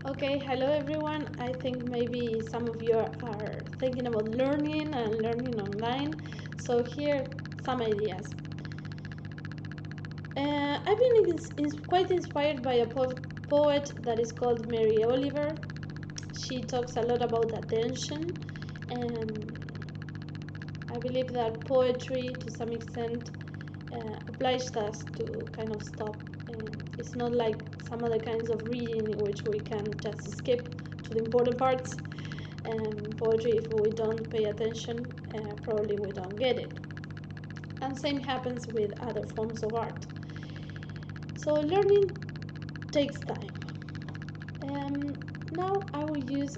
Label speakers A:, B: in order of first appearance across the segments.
A: Okay, hello everyone. I think maybe some of you are thinking about learning and learning online. So here some ideas. I've been quite inspired by a poet that is called Mary Oliver. She talks a lot about attention, and I believe that poetry, to some extent, obliged us to kind of stop. It's not like some other kinds of reading in which we can just skip to the important parts. Poetry, if we don't pay attention, probably we don't get it. And same happens with other forms of art. So learning takes time. Now I will use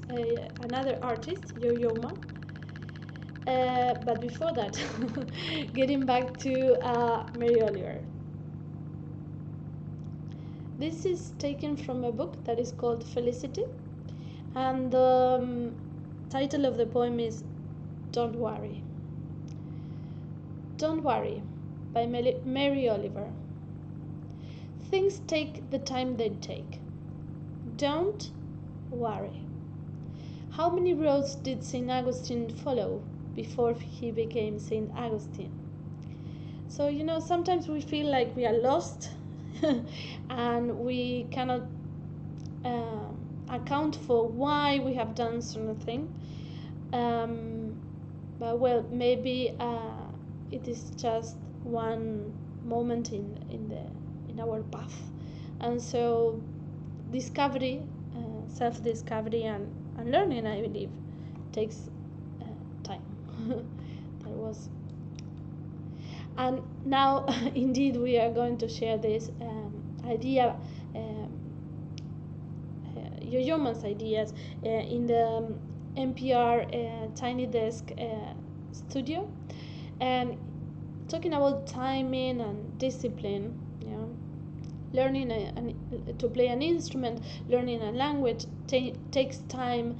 A: another artist, Yo-Yo Ma. But before that, getting back to Mary Oliver. This is taken from a book that is called Felicity, and the title of the poem is Don't Worry. Don't Worry by Mary Oliver. Things take the time they take. Don't worry. How many roads did St. Augustine follow before he became St. Augustine? So, sometimes we feel like we are lost and we cannot account for why we have done certain thing. But well, maybe it is just one moment in our path, and so discovery, self-discovery, and learning, I believe, takes time. That was, and now indeed we are going to share this idea. Yoyoma's ideas in the NPR Tiny Desk studio, and talking about timing and discipline. Learning to play an instrument, learning a language takes time,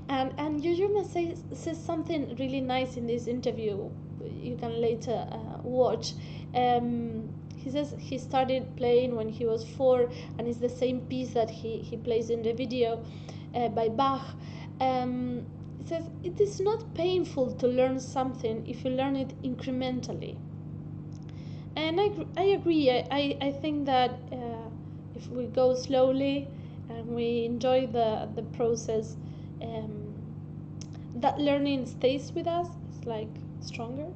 A: and Yoyoma says something really nice in this interview. You can later watch. He says he started playing when he was 4, and it's the same piece that he plays in the video by Bach. He says it is not painful to learn something if you learn it incrementally. And I agree. I think that if we go slowly and we enjoy the process, um, that learning stays with us. It's like stronger,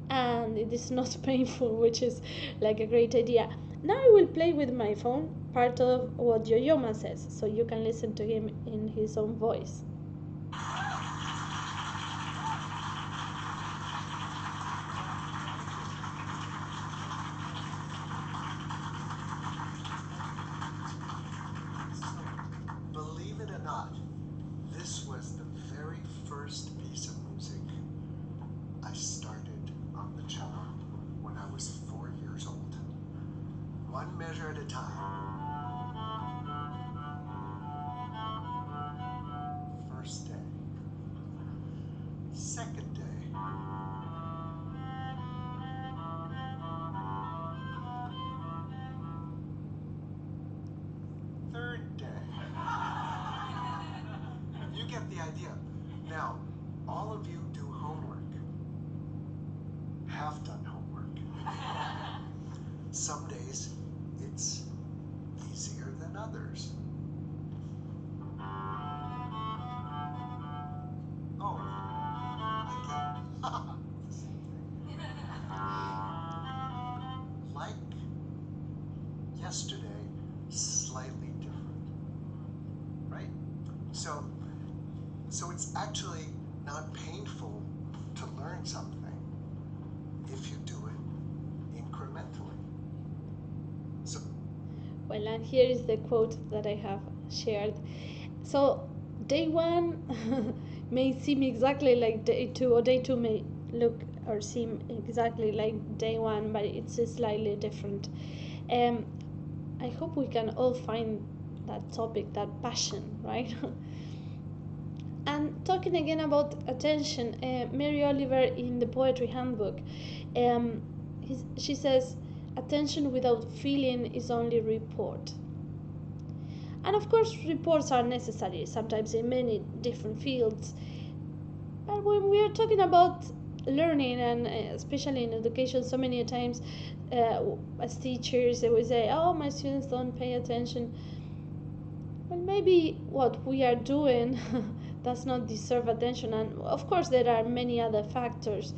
A: and it is not painful, which is like a great idea. Now I will play with my phone part of what Yoyoma says, so you can listen to him in his own voice.
B: Believe it or not, this was the very first piece of music I started on the cello when I was 4 years old. One measure at a time. First day. Second day. Third day. You get the idea. Now, all of you do homework. Have done homework. Some days it's easier than others. Oh, I get same thing. Like yesterday, slightly different, right? So it's actually not painful to learn something if you do it incrementally. So
A: Well, and here is the quote that I have shared. So, day one may seem exactly like day two, or day two may look or seem exactly like day one, but it's slightly different. Um, I hope we can all find that topic, that passion, right? And talking again about attention, Mary Oliver in the Poetry Handbook, um, she says, attention without feeling is only report. And of course, reports are necessary, sometimes in many different fields. But when we are talking about learning, and especially in education, so many times as teachers, they will say, oh, my students don't pay attention. Well, maybe what we are doing does not deserve attention, and of course, there are many other factors.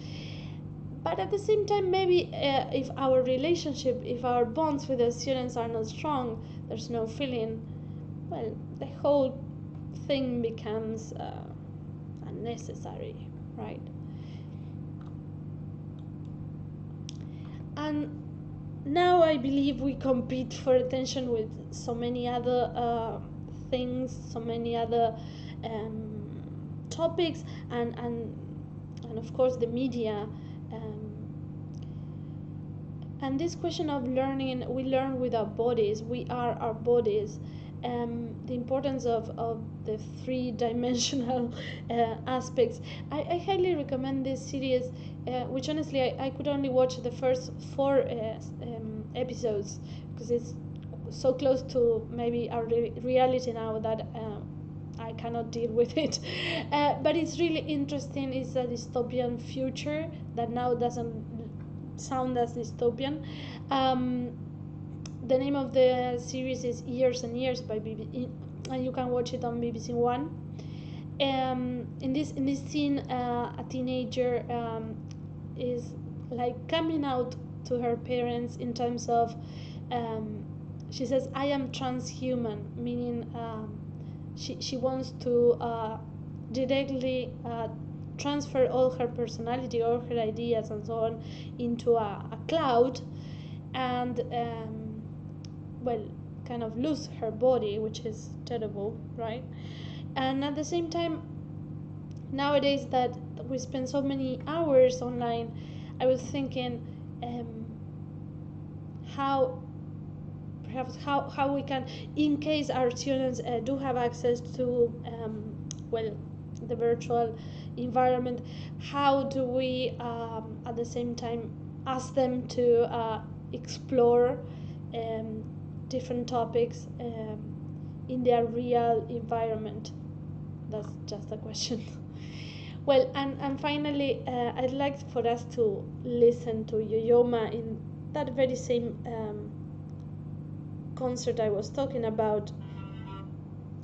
A: But at the same time, maybe if our relationship, if our bonds with the students are not strong, there's no feeling, well, the whole thing becomes unnecessary, right? And now I believe we compete for attention with so many other things, so many other um, topics, and of course the media. Um, and this question of learning, we learn with our bodies, we are our bodies. The importance of the three-dimensional aspects. I highly recommend this series, which honestly I could only watch the first four episodes because it's so close to maybe our reality now that I cannot deal with it. But it's really interesting. It's a dystopian future that now doesn't sound as dystopian. Um, the name of the series is Years and Years by BBC, and you can watch it on BBC One. In this scene, a teenager is like coming out to her parents in terms of, um, she says, "I am transhuman," meaning she wants to directly transfer all her personality, all her ideas, and so on into a cloud, and well, kind of lose her body, which is terrible, right? And at the same time, nowadays that we spend so many hours online, I was thinking um, how perhaps how we can, in case our students do have access to well, the virtual environment, how do we at the same time ask them to explore um, different topics in their real environment? That's just a question. Well, and finally, I'd like for us to listen to Yoyoma in that very same concert I was talking about.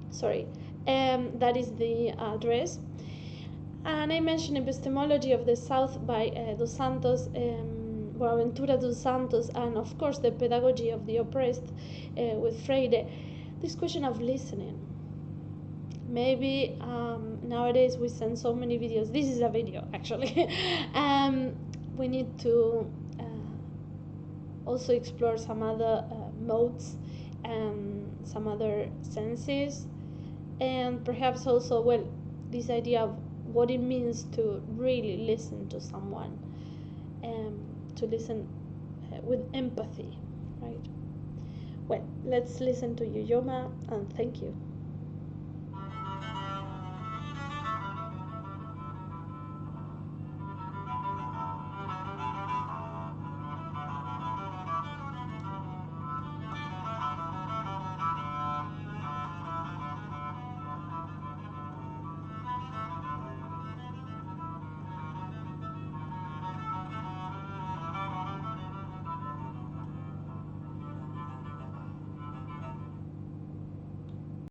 A: Sorry, that is the address. And I mentioned Epistemology of the South by Dos Santos, Boaventura dos Santos, and of course the Pedagogy of the Oppressed with Freire. This question of listening. Maybe nowadays we send so many videos. This is a video actually. We need to also explore some other modes and some other senses, and perhaps also, well, this idea of what it means to really listen to someone, um, to listen with empathy, right? Well, let's listen to Yoyoma, and thank you.